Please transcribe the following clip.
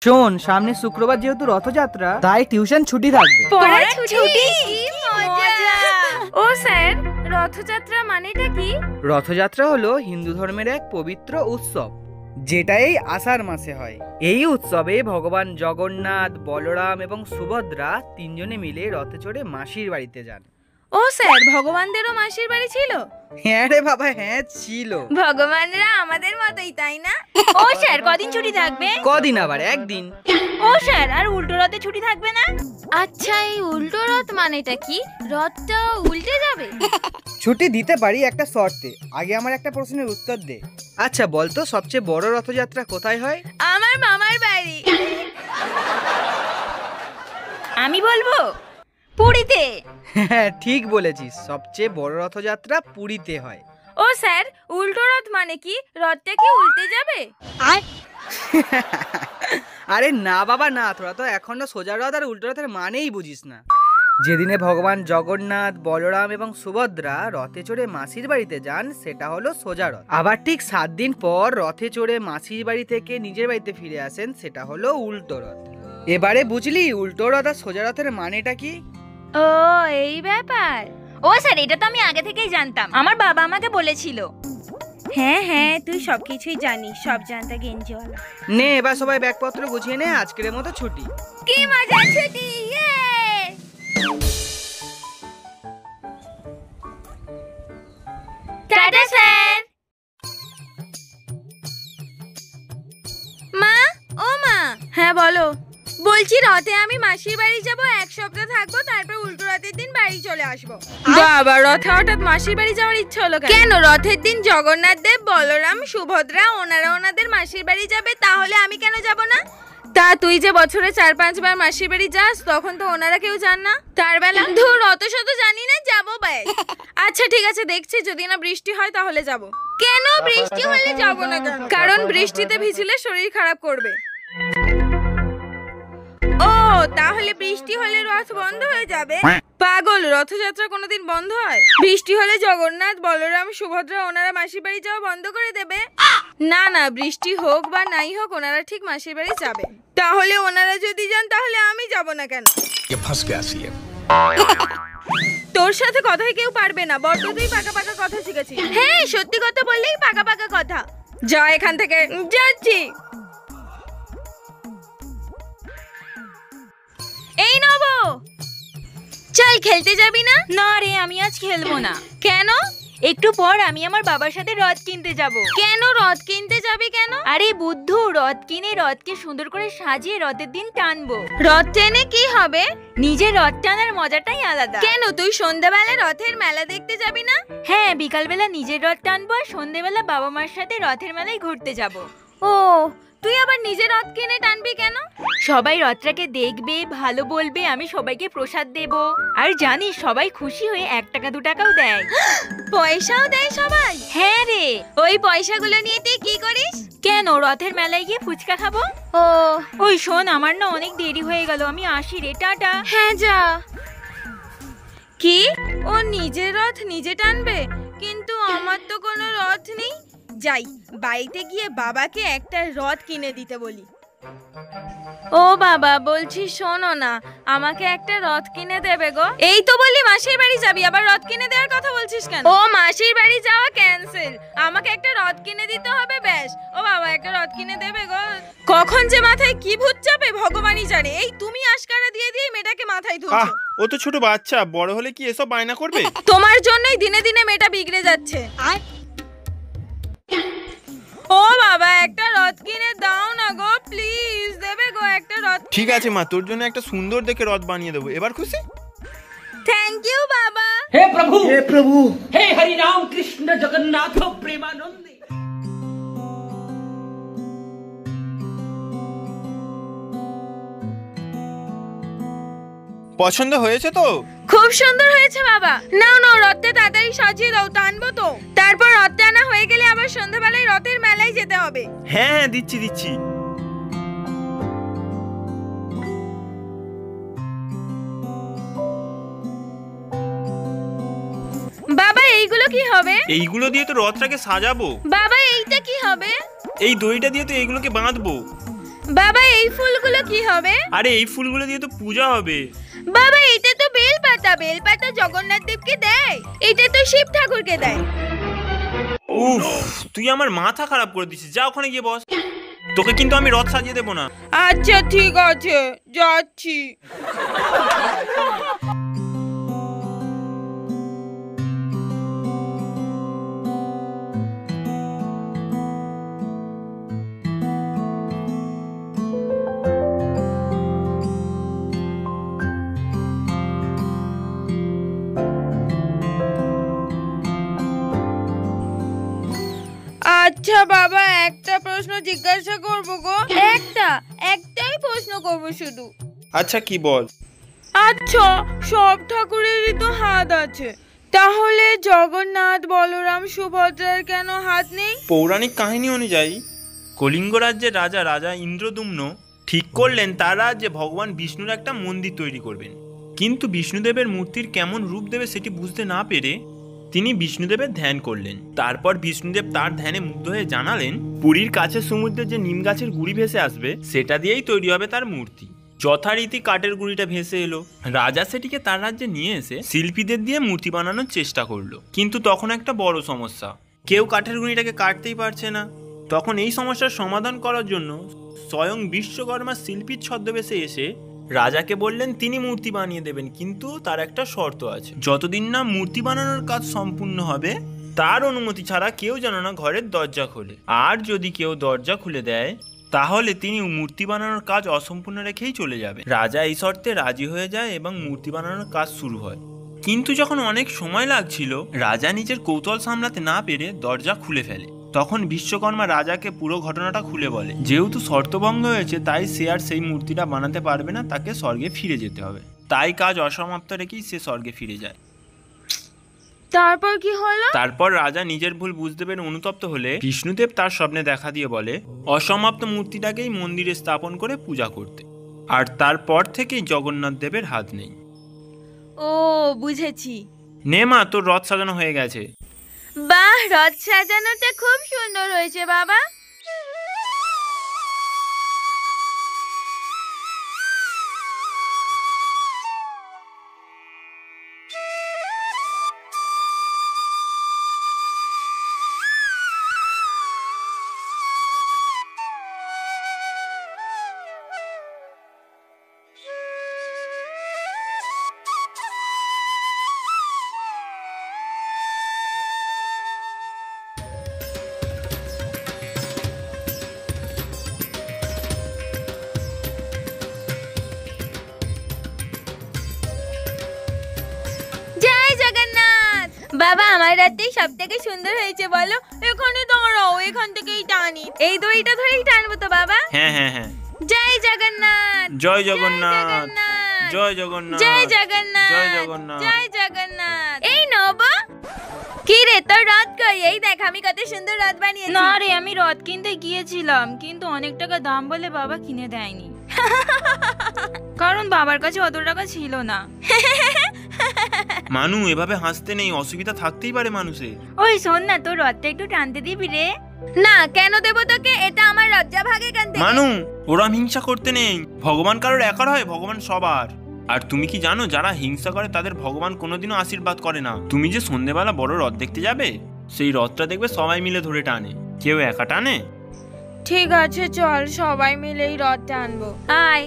শোন, সামনে শুক্রবার যেহেতু রথযাত্রা, তাই টিউশন ছুটি থাকবে। পড়া ছুটি? কি মজা! ও স্যার, রথযাত্রা মানেটা কি? রথযাত্রা হলো হিন্দু ধর্মের এক পবিত্র উৎসব, যেটা এই আষাঢ় মাসে হয়। এই উৎসবে ভগবান জগন্নাথ, বলরাম এবং সুভদ্রা তিনজনে মিলে রথে চড়ে মাসির বাড়িতে যান। ও স্যার, ভগবানদেরও মাসির বাড়ি ছিল? হ্যাঁ রে বাবা, হ্যাঁ ছিল। ভগবানরা আমাদের মতোই, তাই না? ও স্যার, কদিন ছুটি থাকবে? কদিন আবার? একদিন। ও স্যার, আর উল্টো রথে ছুটি থাকবে না? আচ্ছা, এই উল্টো রথ মানেটা কি? রথটা উল্টে যাবে? ছুটি দিতে পারি একটা শর্তে। আগে আমার একটা প্রশ্নের উত্তর দে। আচ্ছা বলতো, সবচেয়ে বড় রথযাত্রা কোথায় হয়? আমার মামার বাড়ি। আমি বলবো পুরীতে। হ্যাঁ ঠিক বলেছিস, সবচেয়ে বড় রথযাত্রা পুরীতে হয়। ও স্যার, উল্টো রথ মানে কি? রথটা কি উল্টে যাবে? আরে না বাবা না, তোরা তো এখনো সোজা রথ আর উল্টো রথের মানেই বুঝিস না। যেদিনে ভগবান জগন্নাথ, বলরাম এবং সুভদ্রা রথে চড়ে মাসির বাড়িতে যান, সেটা হলো সোজা রথ। আবার ঠিক 7 দিন পর রথে চড়ে মাসির বাড়ি থেকে নিজের বাড়িতে ফিরে আসেন, সেটা হলো উল্টো রথ। এবারে বুঝলি উল্টো রথ আর সোজা রথের মানেটা কি? ও এই ব্যাপার। ও স্যার, এটা তো আমি আগে থেকেই জানতাম, আমার বাবা আমাকে বলেছিল। হ্যাঁ হ্যাঁ, তুই সবকিছুই জানিস, সব জানতা গেঞ্জিওয়ালা। নে এবার সবাই ব্যাগপত্র গুছিয়ে নে, আজকের মতো ছুটি। কি মজা, ছুটি! Tata sir. মা, ও মা। হ্যাঁ বলো। বলছি রথে আমি মাসির বাড়ি যাব, 1 সপ্তাহ থাকবো, তারপর উল্টো রথের দিন বাড়ি চলে আসবো। বাবা, রথে হঠাৎ মাসির বাড়ি যাওয়ার ইচ্ছা হলো কেন? রথের দিন জগন্নাথ দেব, বলরাম, সুভদ্রা ওনারা ওনাদের মাসির বাড়ি যাবে, তাহলে আমি কেন যাব না? তা তুই যে বছরে 4-5 বার মাসির বাড়ি যাস, তখন তো ওনারা কেউ যান না। তার বেলা ধুর, অত শত জানি না, যাবো ব্যাস। আচ্ছা ঠিক আছে, দেখছি যদি না বৃষ্টি হয় তাহলে যাব। কেন বৃষ্টি হলে যাব না কেন? কারণ বৃষ্টিতে ভিজলে শরীর খারাপ করবে। ও তাহলে বৃষ্টি হলে রথ বন্ধ হয়ে যাবে? পাগল, রথযাত্রা কোনোদিন বন্ধ হয়? বৃষ্টি হলে জগন্নাথ, বলরাম, সুভদ্রা ওনারা মাসির বাড়ি যাওয়া বন্ধ করে দেবে? না না, বৃষ্টি হোক বা নাই হোক ওনারা ঠিক মাসির বাড়ি যাবে। তাহলে ওনারা যদি যান তাহলে আমি যাব না কেন? তোর সাথে কথাই কেউ পারবে না, বড্ড তুই পাকা পাকা কথা শিখেছিস। হ্যাঁ, সত্যি কথা বললেই পাকা পাকা কথা। যা এখান থেকে। যাচ্ছি। এই নব, চল খেলতে যাবি না? না রে, আমি আজ খেলবো না। কেন? একটু পর আমি আমার বাবার সাথে রথ কিনতে যাব। কেন রথ কিনতে যাবি কেন? আরে বুদ্ধু, রথ কিনে রথকে সুন্দর করে সাজিয়ে রথের দিন টানবো। রথ টেনে কি হবে? নিজের রথ টানার মজাটাই আলাদা। কেন, তুই সন্ধ্যাবেলা রথের মেলা দেখতে যাবি না? হ্যাঁ, বিকালবেলা নিজের রথ টানবো আর সন্ধ্যাবেলা বাবা মার সাথে রথের মেলায় ঘুরতে যাব। ও, তুই আবার নিজের রথ কিনে টানবি কেন? সবাই রথটাকে দেখবে, ভালো বলবে, আমি সবাইকে প্রসাদ দেব। আর জানিস, সবাই খুশি হয়ে 1 টাকা 2 টাকাও দেয়। পয়সাও দেয় সবাই? হ্যাঁ রে। ওই পয়সাগুলো নিয়ে তুই কি করিস? কেন, রথের মেলায় গিয়ে ফুচকা খাবো। ও ওই শোন, আমার না অনেক দেরি হয়ে গেল, আমি আসি রে, টাটা। হ্যাঁ যা। কি, ও নিজের রথ নিজে টানবে? কিন্তু আমার তো কোনো রথ নেই। যাই, বাড়িতে গিয়ে বাবাকে একটা রথ কিনে দিতে বলি। ও বাবা, বলছি শোনো না, আমাকে একটা রথ কিনে দেবে গো। এই তো বললি মাসির বাড়ি যাবি, আবার রথ কিনে দেওয়ার কথা বলছিস কেন? ও মাসির বাড়ি যাওয়া ক্যান্সেল, আমাকে একটা রথ কিনে দিতে হবে ব্যাস। ও বাবা, একটা রথ কিনে দেবে গো। কখন যে মাথায় কি ভূত চাপে ভগবানই জানে। এই তুমি আশকারা দিয়ে দিয়ে মেয়েটাকে মাথায় তুলছো। ও তো ছোট বাচ্চা, বড় হলে কি এসব বায়না করবে? তোমার জন্যই দিনে দিনে মেয়েটা বিগড়ে যাচ্ছে। ও বাবা, একটা রথ কিনে দাও না গো, প্লিজ। দেবে গো একটা রথ? ঠিক আছে মা, তোর জন্য একটা সুন্দর দেখে রথ বানিয়ে দেবো। এবার খুশি? থ্যাংক ইউ বাবা। हे प्रभु, হে প্রভু, हे हरि राम कृष्ण जगन्नाथ प्रेमानंद। পছন্দ হয়েছে তো? খুব সুন্দর হয়েছে বাবা। নাও নাও, রথটা তাড়াতাড়ি সাজিয়ে দাও, টানবো তো। তারপর রথ টানা হয়ে গেলে আবার সন্ধ্যাবেলায় রথের মেলায় যেতে হবে। হ্যাঁ হ্যাঁ, দিচ্ছি দিচ্ছি। বাবা, এইগুলো কি হবে? এইগুলো দিয়ে তো রথটাকে সাজাবো। বাবা, এইটা কি হবে? এই দড়িটা দিয়ে তো এইগুলোকে বাঁধবো। বাবা এই ফুলগুলো কি হবে? আরে এই ফুলগুলো দিয়ে তো পূজা হবে। বাবা এটা তো বেলপাতা, বেলপাতা জগন্নাথ দেবকে দেয়, এটা তো শিব ঠাকুরকে দেয়। উফ, তুই আমার মাথা খারাপ করে দিছিস, যা ওখানে গিয়ে বস। তোকে কিন্তু আমি রথ সাজিয়ে দেবো না। আচ্ছা ঠিক আছে, যাচ্ছি। আচ্ছা বাবা, একটা প্রশ্ন জিজ্ঞাসা করবো গো। একটাই প্রশ্ন করবো শুধু। আচ্ছা কি বল। আচ্ছা, সব ঠাকুরেরই তো হাত আছে, তাহলে জগন্নাথ, বলরাম, সুভদ্রার কেন হাত নেই? পৌরাণিক কাহিনী অনুযায়ী কলিঙ্গ রাজ্যের রাজা ইন্দ্রদুম্ন ঠিক করলেন তার রাজ্যে ভগবান বিষ্ণুর একটা মন্দির তৈরি করবেন। কিন্তু বিষ্ণুদেবের মূর্তির কেমন রূপ দেবে সেটি বুঝতে না পেরে তিনি বিষ্ণুদেবের ধ্যান করলেন। তারপর বিষ্ণুদেব তার ধ্যানে মুগ্ধ হয়ে জানালেন পুরীর কাছে সমুদ্রে যে নিম গাছের গুড়ি ভেসে আসবে সেটা দিয়েই তৈরি হবে তার মূর্তি। যথারীতি কাঠের গুঁড়িটা ভেসে এলো। রাজা সেটিকে তার রাজ্যে নিয়ে এসে শিল্পীদের দিয়ে মূর্তি বানানোর চেষ্টা করলো, কিন্তু তখন একটা বড় সমস্যা, কেউ কাঠের গুঁড়িটাকে কাটতেই পারছে না। তখন এই সমস্যার সমাধান করার জন্য স্বয়ং বিশ্বকর্মা শিল্পীর ছদ্মবেশে এসে রাজাকে বললেন তিনি মূর্তি বানিয়ে দেবেন, কিন্তু তার একটা শর্ত আছে, যতদিন না মূর্তি বানানোর কাজ সম্পূর্ণ হবে তার অনুমতি ছাড়া কেউ যেন না ঘরের দরজা খোলে, আর যদি কেউ দরজা খুলে দেয় তাহলে তিনি মূর্তি বানানোর কাজ অসম্পূর্ণ রেখেই চলে যাবে। রাজা এই শর্তে রাজি হয়ে যায় এবং মূর্তি বানানোর কাজ শুরু হয়। কিন্তু যখন অনেক সময় লাগছিল, রাজা নিজের কৌতূহল সামলাতে না পেরে দরজা খুলে ফেলে। তখন বিশ্বকর্মা রাজাকে পুরো ঘটনাটা খুলে বলে, যেহেতু শর্তভঙ্গ হয়েছে তাই সে আর সেই মূর্তিটা বানাতে পারবে না, তাকে স্বর্গে ফিরে যেতে হবে। তাই কাজ অসমাপ্ত রেখেই সে স্বর্গে ফিরে যায়। তারপর কি হলো? তারপর রাজা নিজের ভুল বুঝতে পেরে অনুতপ্ত হলে বিষ্ণুদেব তার স্বপ্নে দেখা দিয়ে বলে অসমাপ্ত মূর্তিটাকেই মন্দিরে স্থাপন করে পূজা করতে। আর তারপর থেকেই জগন্নাথ দেবের হাত নেই। ও বুঝেছি। নে মা, তোর রথ সাজানো হয়ে গেছে। বাহ, রথ সাজানোটা খুব সুন্দর হয়েছে বাবা। বাবা, আমার রাতেই সব থেকে সুন্দর হয়েছে বলো। এখানে দাঁড়াও, এখান থেকেই টানি। এই দড়িটা ধরেই টানবো তো বাবা? হ্যাঁ হ্যাঁ হ্যাঁ। জয় জগন্নাথ, জয় জগন্নাথ, জয় জগন্নাথ, জয় জগন্নাথ, জয় জগন্নাথ, জয় জগন্নাথ। এই নব, কি রে তোর রথ কই? এই দেখ আমি কত সুন্দর রথ বানিয়েছি। না রে, আমি রথ কিনতে গিয়েছিলাম, কিন্তু অনেক টাকা দাম বলে বাবা কিনে দেয়নি। কারণ বাবার কাছে অত টাকা ছিল না। মানু, এভাবে হাসতে নেই, অসুবিধা থাকতেই পারে মানুষের। ওই শোন না, তোর রথটা একটু টানতে দিবি রে? না, কেন দেব তোকে? এটা আমার লজ্জা ভাগে কেন? মানু, ওরম হিংসা করতে নেই। ভগবান কারোর একার হয়, ভগবান সবার। আর তুমি কি জানো, যারা হিংসা করে তাদের ভগবান কোনোদিনও আশীর্বাদ করে না। তুমি যে সন্ধ্যেবেলা বড় রথ দেখতে যাবে, সেই রথটা দেখবে সবাই মিলে ধরে টানে, কেউ একা টানে। ঠিক আছে চল, সবাই মিলেই রথ টানবো। আয়।